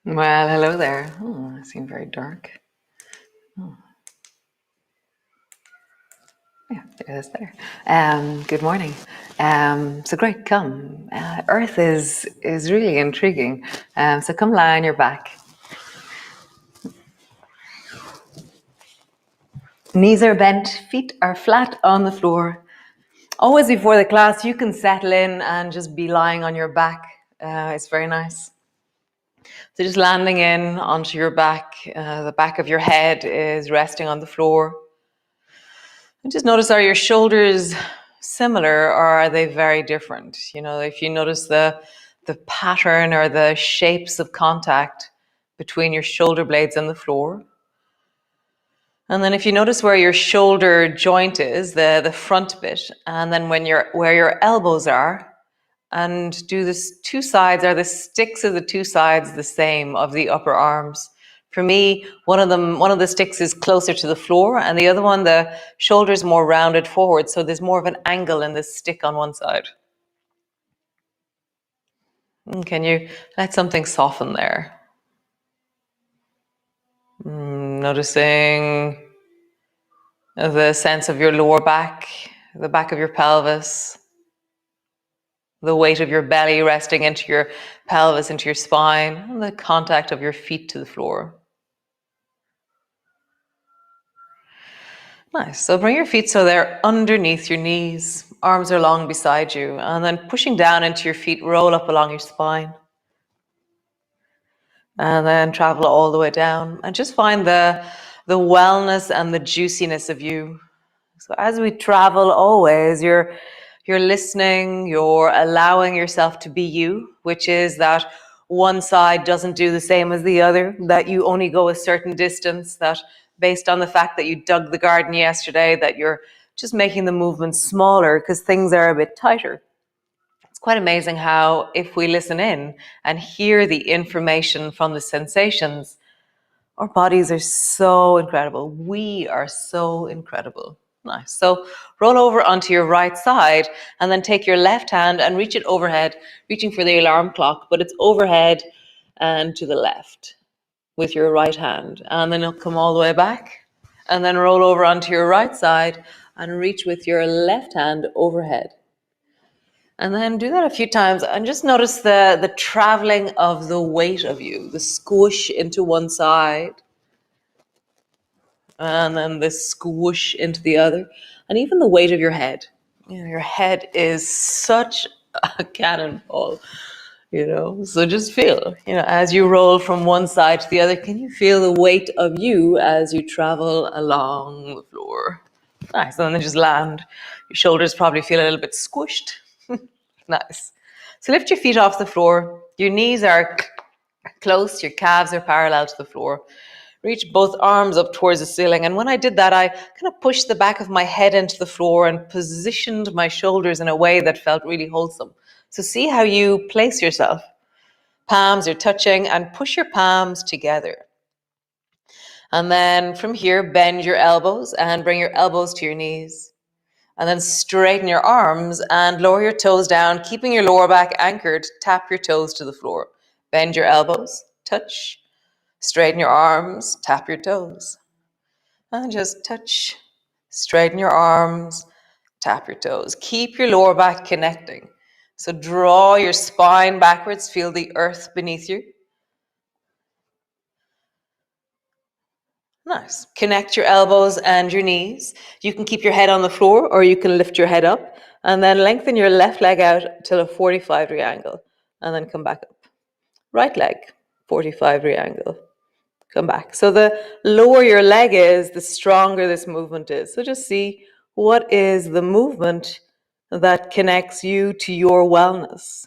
Well, hello there. Oh, I seem very dark. Oh, yeah, there it is there. Good morning. So great, come. Earth is really intriguing. So come lie on your back. Knees are bent, feet are flat on the floor. Always before the class, you can settle in and just be lying on your back. It's very nice. So just landing in onto your back. The back of your head is resting on the floor. And just notice, are your shoulders similar or are they very different? You know, if you notice the pattern or the shapes of contact between your shoulder blades and the floor. And then if you notice where your shoulder joint is, the front bit, and then where your elbows are, and do this two sides, are the sticks of the two sides the same of the upper arms? For me, one of the sticks is closer to the floor, and the other one, the shoulder's more rounded forward, so there's more of an angle in the stick on one side. Can you let something soften there? Noticing the sense of your lower back, the back of your pelvis, the weight of your belly resting into your pelvis, into your spine, and the contact of your feet to the floor. Nice. So bring your feet so they're underneath your knees. Arms are long beside you. And then pushing down into your feet, roll up along your spine. And then travel all the way down. And just find the wellness and the juiciness of you. So as we travel always, you're listening, you're allowing yourself to be you, which is that one side doesn't do the same as the other, that you only go a certain distance, that based on the fact that you dug the garden yesterday, that you're just making the movements smaller because things are a bit tighter. It's quite amazing how if we listen in and hear the information from the sensations, our bodies are so incredible. We are so incredible. Nice. So roll over onto your right side and then take your left hand and reach it overhead, reaching for the alarm clock, but it's overhead and to the left with your right hand. And then it'll come all the way back and then roll over onto your right side and reach with your left hand overhead. And then do that a few times and just notice the traveling of the weight of you, the squish into one side and then the squish into the other, and even the weight of your head. You know, your head is such a cannonball, so just feel, as you roll from one side to the other, can you feel the weight of you as you travel along the floor? Nice. And then just land. Your shoulders probably feel a little bit squished. Nice. So lift your feet off the floor. Your knees are close, your calves are parallel to the floor. Reach both arms up towards the ceiling. And when I did that, I kind of pushed the back of my head into the floor and positioned my shoulders in a way that felt really wholesome. So see how you place yourself. Palms are touching and push your palms together. And then from here, bend your elbows and bring your elbows to your knees. And then straighten your arms and lower your toes down, keeping your lower back anchored. Tap your toes to the floor. Bend your elbows, touch. Straighten your arms, tap your toes. And just touch, straighten your arms, tap your toes. Keep your lower back connecting. So draw your spine backwards, feel the earth beneath you. Nice. Connect your elbows and your knees. You can keep your head on the floor or you can lift your head up and then lengthen your left leg out till a 45-degree angle and then come back up. Right leg, 45-degree angle. Come back. So the lower your leg is, the stronger this movement is. So just see what is the movement that connects you to your wellness.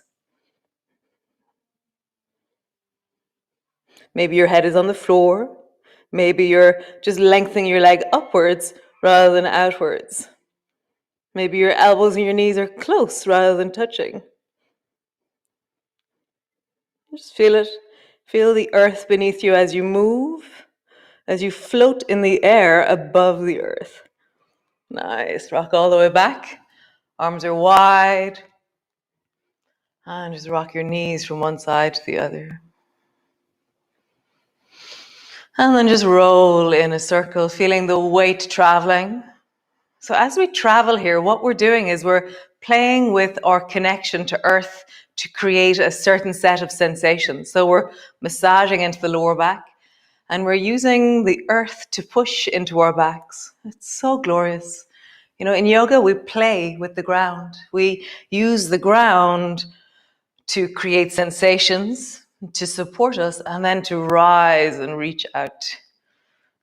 Maybe your head is on the floor. Maybe you're just lengthening your leg upwards rather than outwards. Maybe your elbows and your knees are close rather than touching. Just feel it. Feel the earth beneath you as you move, as you float in the air above the earth. Nice. Rock all the way back. Arms are wide. And just rock your knees from one side to the other. And then just roll in a circle, feeling the weight traveling. So as we travel here, what we're doing is we're playing with our connection to earth to create a certain set of sensations. So we're massaging into the lower back and we're using the earth to push into our backs. It's so glorious. You know, in yoga, we play with the ground. We use the ground to create sensations, to support us, and then to rise and reach out.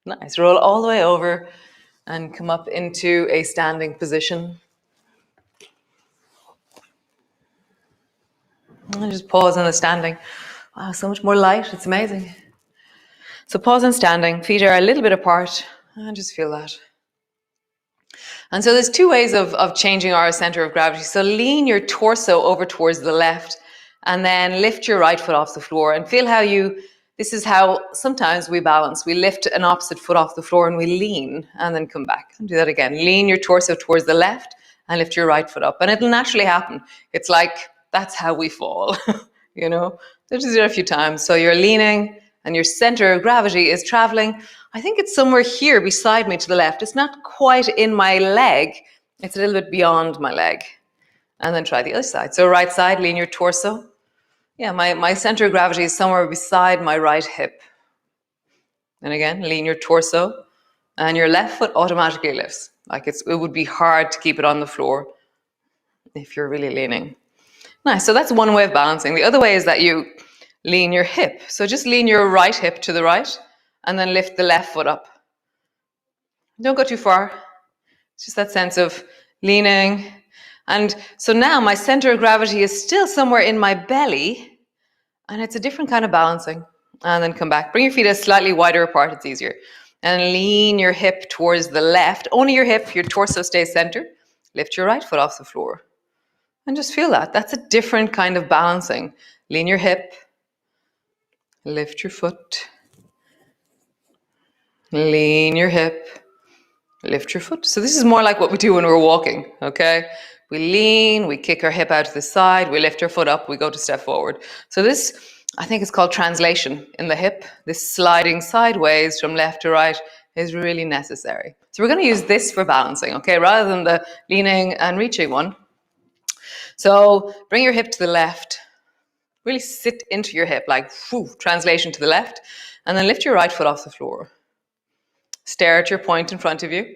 Nice. Roll all the way over and come up into a standing position. And just pause in the standing. Wow, so much more light. It's amazing. So pause in standing. Feet are a little bit apart. And just feel that. And so there's two ways of changing our center of gravity. So lean your torso over towards the left and then lift your right foot off the floor and feel how this is how sometimes we balance. We lift an opposite foot off the floor and we lean and then come back. And do that again. Lean your torso towards the left and lift your right foot up. And it'll naturally happen. It's like, that's how we fall, you know. So just do it a few times. So you're leaning and your center of gravity is traveling. I think it's somewhere here beside me to the left. It's not quite in my leg. It's a little bit beyond my leg. And then try the other side. So right side, lean your torso. Yeah, my center of gravity is somewhere beside my right hip. And again, lean your torso. And your left foot automatically lifts. Like it would be hard to keep it on the floor if you're really leaning. Nice, so that's one way of balancing. The other way is that you lean your hip. So just lean your right hip to the right and then lift the left foot up. Don't go too far. It's just that sense of leaning. And so now my center of gravity is still somewhere in my belly and it's a different kind of balancing. And then come back. Bring your feet slightly wider apart, it's easier. And lean your hip towards the left. Only your hip, your torso stays centered. Lift your right foot off the floor. And just feel that. That's a different kind of balancing. Lean your hip. Lift your foot. Lean your hip. Lift your foot. So this is more like what we do when we're walking, okay? We lean, we kick our hip out to the side, we lift our foot up, we go to step forward. So this, I think it's called translation in the hip. This sliding sideways from left to right is really necessary. So we're going to use this for balancing, okay? Rather than the leaning and reaching one. So bring your hip to the left. Really sit into your hip, like whew, translation to the left. And then lift your right foot off the floor. Stare at your point in front of you.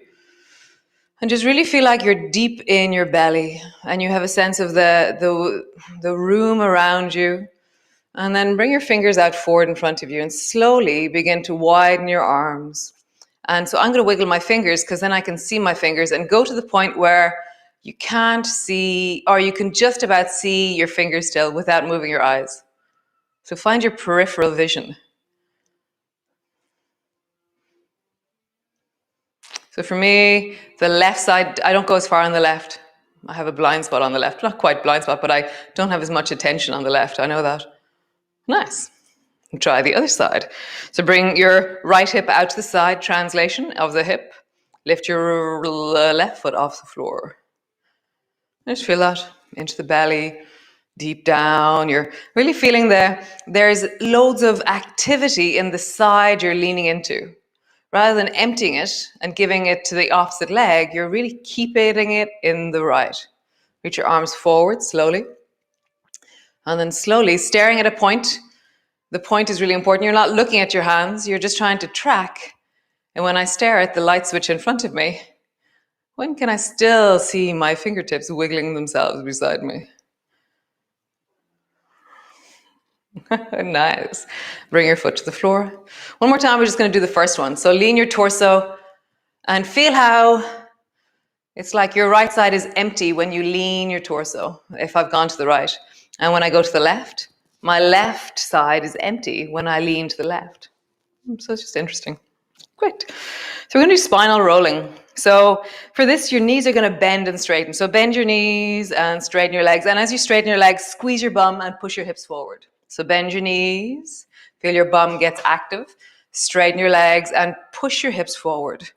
And just really feel like you're deep in your belly. And you have a sense of the room around you. And then bring your fingers out forward in front of you. And slowly begin to widen your arms. And so I'm going to wiggle my fingers because then I can see my fingers. And go to the point where you can't see, or you can just about see your fingers still without moving your eyes. So find your peripheral vision. So for me, the left side, I don't go as far on the left. I have a blind spot on the left. Not quite blind spot, but I don't have as much attention on the left. I know that. Nice. And try the other side. So bring your right hip out to the side, translation of the hip. Lift your left foot off the floor. Just feel that into the belly, deep down. You're really feeling there's loads of activity in the side you're leaning into. Rather than emptying it and giving it to the opposite leg, you're really keeping it in the right. Reach your arms forward slowly. And then slowly staring at a point. The point is really important. You're not looking at your hands. You're just trying to track. And when I stare at the light switch in front of me, when can I still see my fingertips wiggling themselves beside me? Nice. Bring your foot to the floor. One more time, we're just going to do the first one. So lean your torso and feel how it's like your right side is empty when you lean your torso, if I've gone to the right. And when I go to the left, my left side is empty when I lean to the left. So it's just interesting. Great. So we're going to do spinal rolling. So for this, your knees are going to bend and straighten. So bend your knees and straighten your legs. And as you straighten your legs, squeeze your bum and push your hips forward. So bend your knees, feel your bum gets active. Straighten your legs and push your hips forward.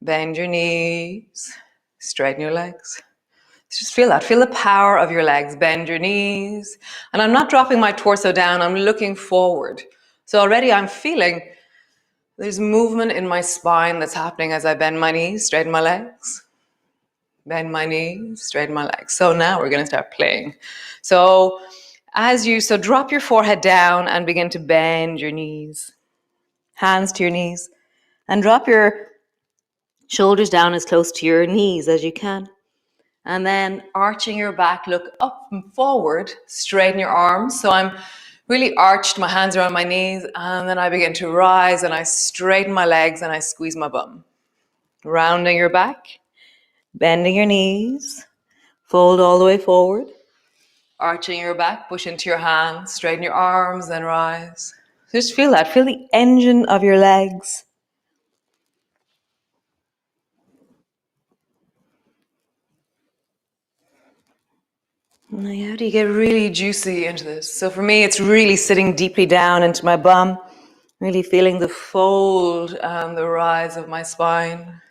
Bend your knees, straighten your legs. Just feel that. Feel the power of your legs. Bend your knees. And I'm not dropping my torso down. I'm looking forward. So already I'm feeling There's movement in my spine that's happening as I bend my knees, straighten my legs. Bend my knees, straighten my legs. So now we're going to start playing. So drop your forehead down and begin to bend your knees. Hands to your knees. And drop your shoulders down as close to your knees as you can. And then arching your back, look up and forward, straighten your arms. So I'm really arched, my hands are on my knees, and then I begin to rise and I straighten my legs and I squeeze my bum. Rounding your back, bending your knees, fold all the way forward, arching your back, push into your hands, straighten your arms, then rise. Just feel that, feel the engine of your legs. How do you get really juicy into this? So for me, it's really sitting deeply down into my bum, really feeling the fold and the rise of my spine.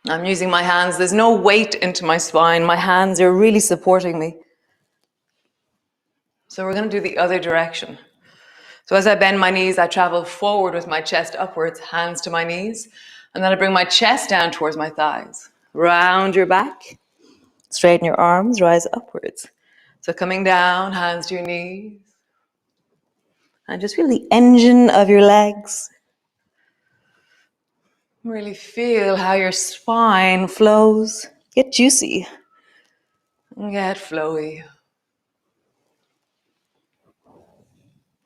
I'm using my hands. There's no weight into my spine. My hands are really supporting me. So we're going to do the other direction. So as I bend my knees, I travel forward with my chest upwards, hands to my knees, and then I bring my chest down towards my thighs. Round your back, straighten your arms, rise upwards. So coming down, hands to your knees, and just feel the engine of your legs. Really feel how your spine flows. Get juicy. Get flowy.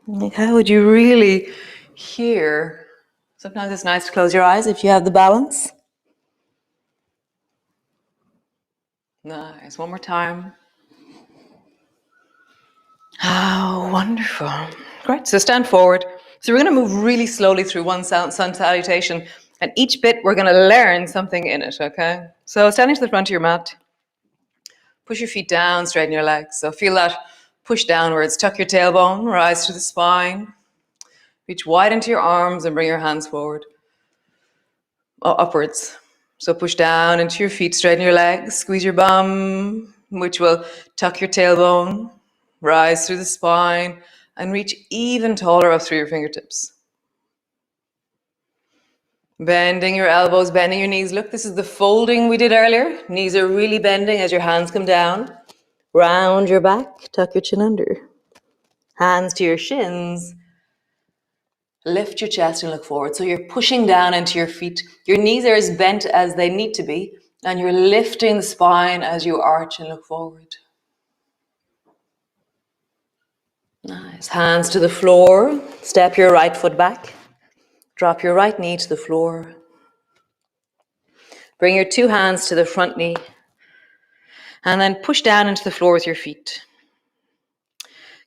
Like, how would you really hear? Sometimes it's nice to close your eyes if you have the balance. Nice. One more time. How wonderful. Great. So stand forward. So we're going to move really slowly through one sun salutation. And each bit, we're going to learn something in it, okay? So standing to the front of your mat. Push your feet down, straighten your legs. So feel that push downwards. Tuck your tailbone, rise to the spine. Reach wide into your arms and bring your hands forward. Upwards. So push down into your feet, straighten your legs, squeeze your bum, which will tuck your tailbone, rise through the spine, and reach even taller up through your fingertips. Bending your elbows, bending your knees. Look, this is the folding we did earlier. Knees are really bending as your hands come down. Round your back, tuck your chin under. Hands to your shins. Lift your chest and look forward. So you're pushing down into your feet. Your knees are as bent as they need to be. And you're lifting the spine as you arch and look forward. Nice. Hands to the floor. Step your right foot back. Drop your right knee to the floor. Bring your two hands to the front knee. And then push down into the floor with your feet.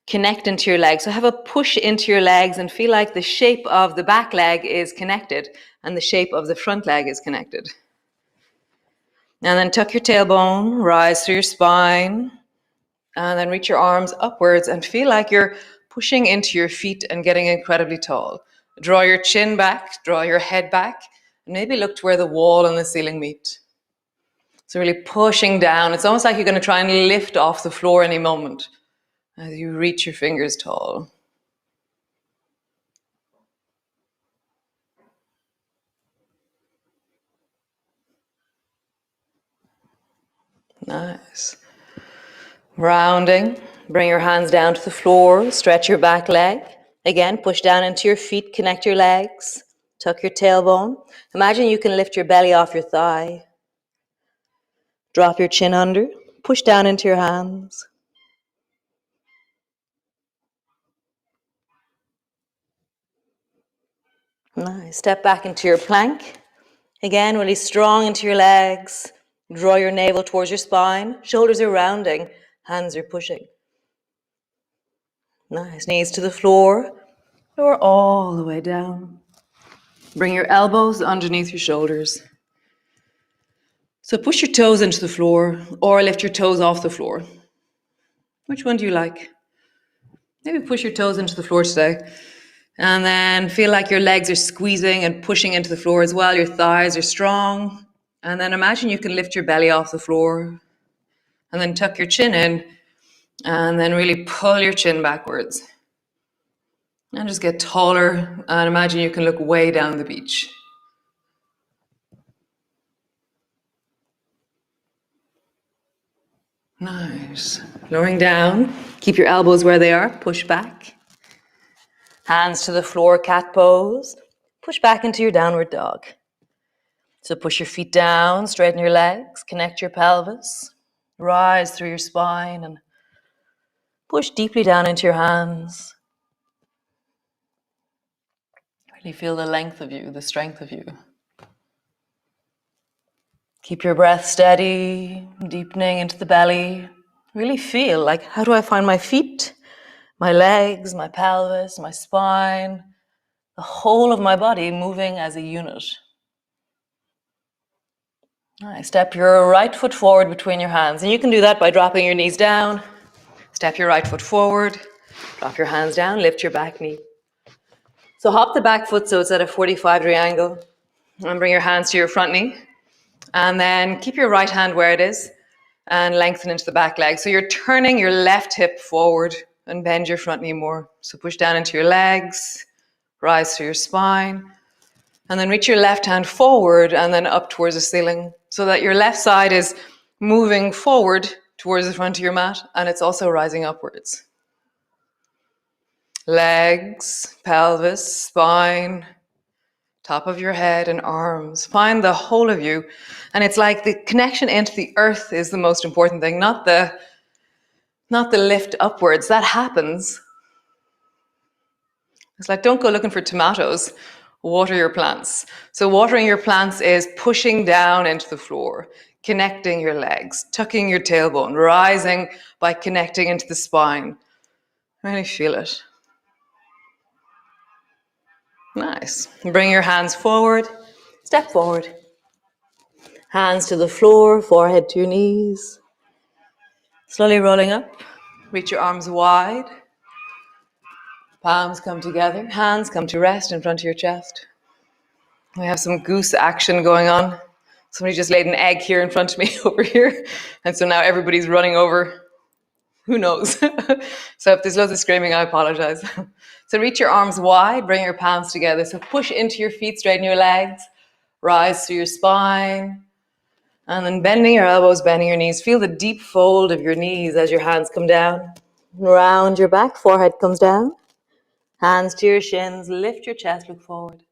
Connect into your legs. So have a push into your legs and feel like the shape of the back leg is connected and the shape of the front leg is connected. And then tuck your tailbone, rise through your spine, and then reach your arms upwards and feel like you're pushing into your feet and getting incredibly tall. Draw your chin back, draw your head back, and maybe look to where the wall and the ceiling meet. So really pushing down. It's almost like you're going to try and lift off the floor any moment as you reach your fingers tall. Nice. Rounding. Bring your hands down to the floor. Stretch your back leg. Again, push down into your feet. Connect your legs. Tuck your tailbone. Imagine you can lift your belly off your thigh. Drop your chin under. Push down into your hands. Nice. Step back into your plank. Again, really strong into your legs. Draw your navel towards your spine. Shoulders are rounding. Hands are pushing. Nice. Knees to the floor. Lower all the way down. Bring your elbows underneath your shoulders. So push your toes into the floor or lift your toes off the floor. Which one do you like? Maybe push your toes into the floor today. And then feel like your legs are squeezing and pushing into the floor as well. Your thighs are strong. And then imagine you can lift your belly off the floor. And then tuck your chin in. And then really pull your chin backwards. And just get taller and imagine you can look way down the beach. Nice. Lowering down. Keep your elbows where they are. Push back. Hands to the floor, cat pose. Push back into your downward dog. So push your feet down, straighten your legs, connect your pelvis. Rise through your spine and push deeply down into your hands. Really feel the length of you, the strength of you. Keep your breath steady, deepening into the belly. Really feel like, how do I find my feet, my legs, my pelvis, my spine, the whole of my body moving as a unit. Nice. Step your right foot forward between your hands. And you can do that by dropping your knees down. Step your right foot forward. Drop your hands down. Lift your back knee. So hop the back foot so it's at a 45-degree angle. And bring your hands to your front knee. And then keep your right hand where it is. And lengthen into the back leg. So you're turning your left hip forward and bend your front knee more. So push down into your legs. Rise through your spine. And then reach your left hand forward and then up towards the ceiling so that your left side is moving forward towards the front of your mat and it's also rising upwards. Legs, pelvis, spine, top of your head and arms. Find the whole of you. And it's like the connection into the earth is the most important thing, not the lift upwards. That happens. It's like, don't go looking for tomatoes. Water your plants. So watering your plants is pushing down into the floor, connecting your legs, tucking your tailbone, rising by connecting into the spine. Really feel it. Nice. Bring your hands forward. Step forward. Hands to the floor, forehead to your knees. Slowly rolling up. Reach your arms wide. Palms come together. Hands come to rest in front of your chest. We have some goose action going on. Somebody just laid an egg here in front of me over here. And so now everybody's running over. Who knows? So if there's loads of screaming, I apologize. So reach your arms wide, bring your palms together. So push into your feet, straighten your legs, rise through your spine. And then bending your elbows, bending your knees. Feel the deep fold of your knees as your hands come down. Round your back, forehead comes down. Hands to your shins, lift your chest, look forward.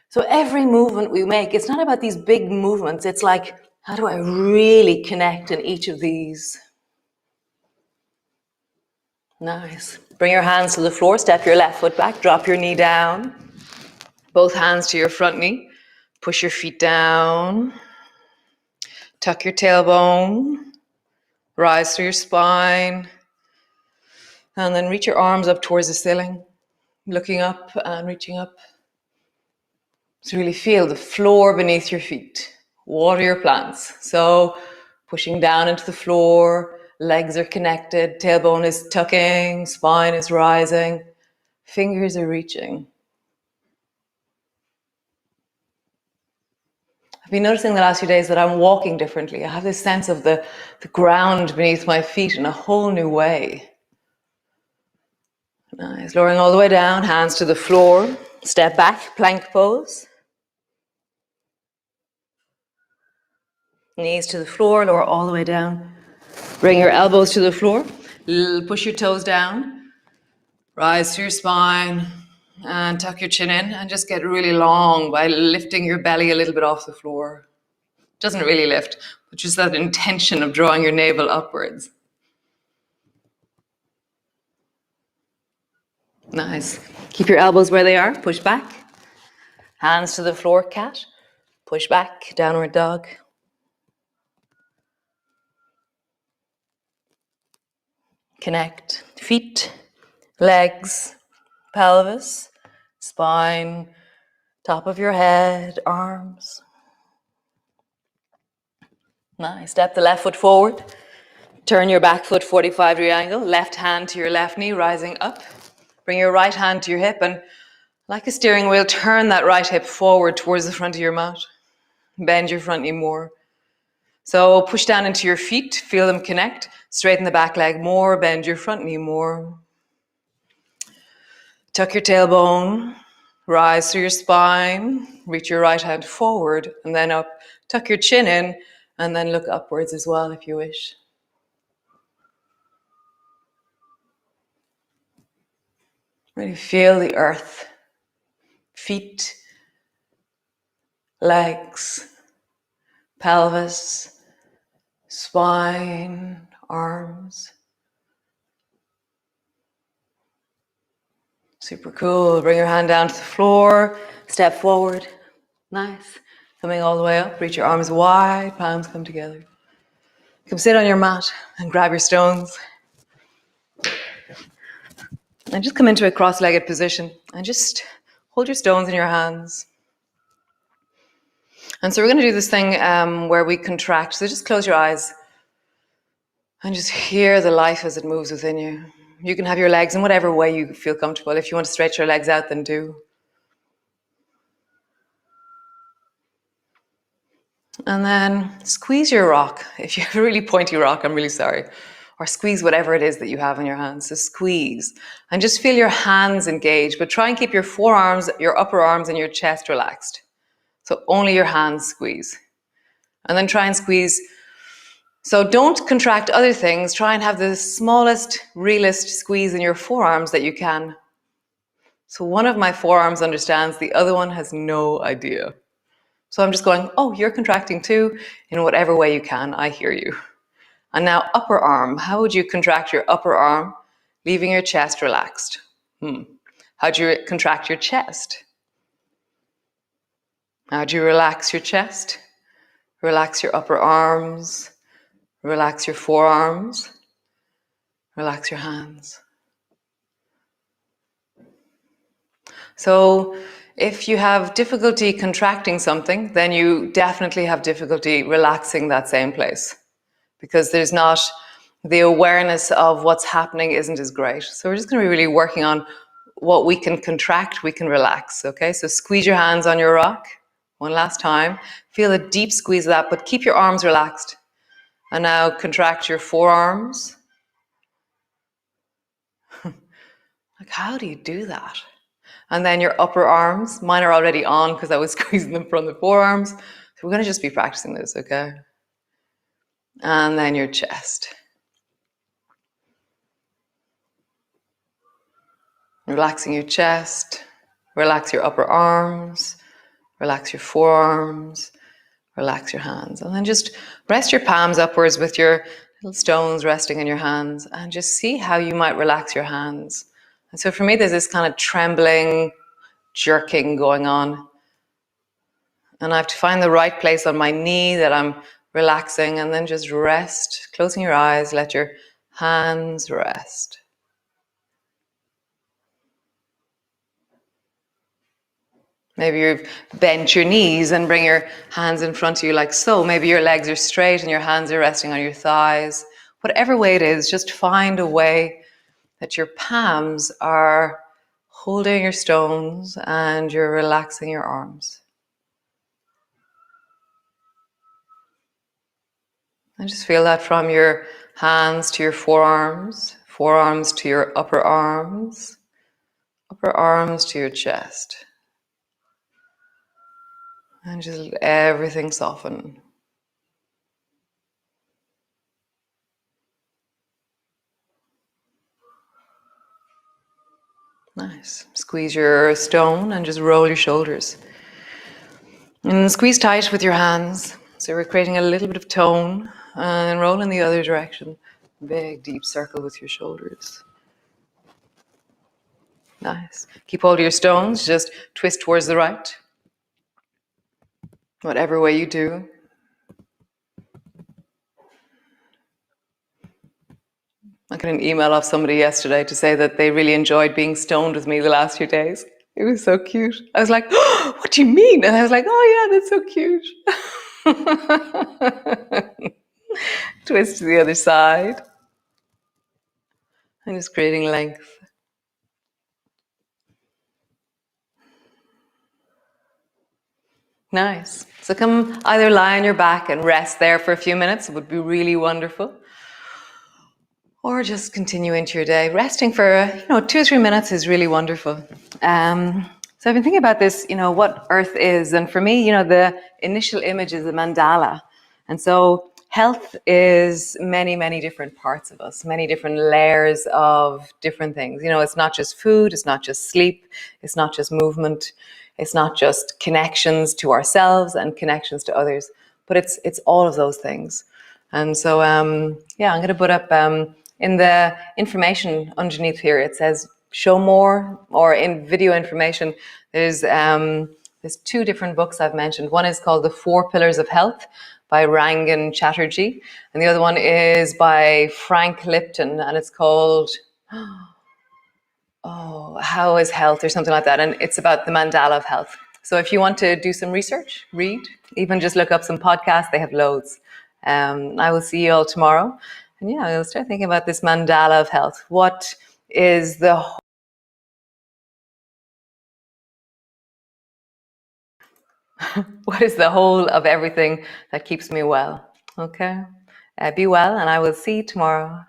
So every movement we make, it's not about these big movements. It's like, how do I really connect in each of these? Nice. Bring your hands to the floor, step your left foot back, drop your knee down. Both hands to your front knee. Push your feet down. Tuck your tailbone. Rise through your spine. And then reach your arms up towards the ceiling. Looking up and reaching up. So really feel the floor beneath your feet. Water your plants. So pushing down into the floor, legs are connected, tailbone is tucking, spine is rising, fingers are reaching. I've been noticing the last few days that I'm walking differently. I have this sense of the ground beneath my feet in a whole new way. Nice. Lowering all the way down, hands to the floor, step back, plank pose. Knees to the floor, lower all the way down. Bring your elbows to the floor. Push your toes down. Rise through your spine and tuck your chin in and just get really long by lifting your belly a little bit off the floor. Doesn't really lift, but just that intention of drawing your navel upwards. Nice. Keep your elbows where they are. Push back. Hands to the floor, cat. Push back, downward dog. Connect feet, legs, pelvis, spine, top of your head, arms. Nice. Step the left foot forward. Turn your back foot 45-degree angle. Left hand to your left knee, rising up. Bring your right hand to your hip and like a steering wheel, turn that right hip forward towards the front of your mat. Bend your front knee more. So push down into your feet, feel them connect. Straighten the back leg more, bend your front knee more. Tuck your tailbone, rise through your spine, reach your right hand forward and then up. Tuck your chin in and then look upwards as well if you wish. Really feel the earth, feet, legs, pelvis, spine, arms. Super cool. Bring your hand down to the floor, step forward. Nice. Coming all the way up, reach your arms wide, palms come together. Come sit on your mat and grab your stones. And just come into a cross-legged position and just hold your stones in your hands. And so we're going to do this thing where we contract. So just close your eyes and just hear the life as it moves within you. You can have your legs in whatever way you feel comfortable. If you want to stretch your legs out, then do. And then squeeze your rock. If you have a really pointy rock, I'm really sorry. Or squeeze whatever it is that you have in your hands. So squeeze. And just feel your hands engaged, but try and keep your forearms, your upper arms and your chest relaxed. So only your hands squeeze. And then try and squeeze. So don't contract other things. Try and have the smallest, realest squeeze in your forearms that you can. So one of my forearms understands, the other one has no idea. So I'm just going, oh, you're contracting too, in whatever way you can, I hear you. And now upper arm, how would you contract your upper arm, leaving your chest relaxed? How do you contract your chest? How do you relax your chest? Relax your upper arms, relax your forearms, relax your hands. So if you have difficulty contracting something, then you definitely have difficulty relaxing that same place, because there's not, the awareness of what's happening isn't as great. So we're just going to be really working on what we can contract, we can relax. Okay, so squeeze your hands on your rock. One last time. Feel a deep squeeze of that, but keep your arms relaxed. And now contract your forearms. Like, how do you do that? And then your upper arms. Mine are already on because I was squeezing them from the forearms. So we're going to just be practicing this, okay? And then your chest. Relaxing your chest. Relax your upper arms. Relax your forearms. Relax your hands. And then just rest your palms upwards with your little stones resting in your hands. And just see how you might relax your hands. And so for me, there's this kind of trembling, jerking going on. And I have to find the right place on my knee that I'm relaxing, and then just rest, closing your eyes, let your hands rest. Maybe you've bent your knees and bring your hands in front of you like so. Maybe your legs are straight and your hands are resting on your thighs. Whatever way it is, just find a way that your palms are holding your stones and you're relaxing your arms. And just feel that from your hands to your forearms, forearms to your upper arms to your chest. And just let everything soften. Nice. Squeeze your stone and just roll your shoulders. And squeeze tight with your hands. So we're creating a little bit of tone, and roll in the other direction. Big, deep circle with your shoulders. Nice. Keep hold of your stones. Just twist towards the right. Whatever way you do. I got an email off somebody yesterday to say that they really enjoyed being stoned with me the last few days. It was so cute. I was like, oh, what do you mean? And I was like, oh yeah, that's so cute. Twist to the other side. And just creating length. Nice. So come either lie on your back and rest there for a few minutes. It would be really wonderful. or just continue into your day. Resting for 2 or 3 minutes is really wonderful. So I've been thinking about this, what Earth is, and for me, the initial image is a mandala, and so health is many, many different parts of us, many different layers of different things. It's not just food, it's not just sleep, it's not just movement, it's not just connections to ourselves and connections to others, but it's all of those things. And so, I'm going to put up in the information underneath here, it says show more, or in video information, there's 2 different books I've mentioned. One is called The 4 Pillars of Health by Rangan Chatterjee, and the other one is by Frank Lipton, and it's called How is Health, or something like that, and it's about the mandala of health. So if you want to do some research, read, even just look up some podcasts, they have loads. I will see you all tomorrow. And I'll start thinking about this mandala of health. What is the whole of everything that keeps me well? Okay? Be well, and I will see you tomorrow.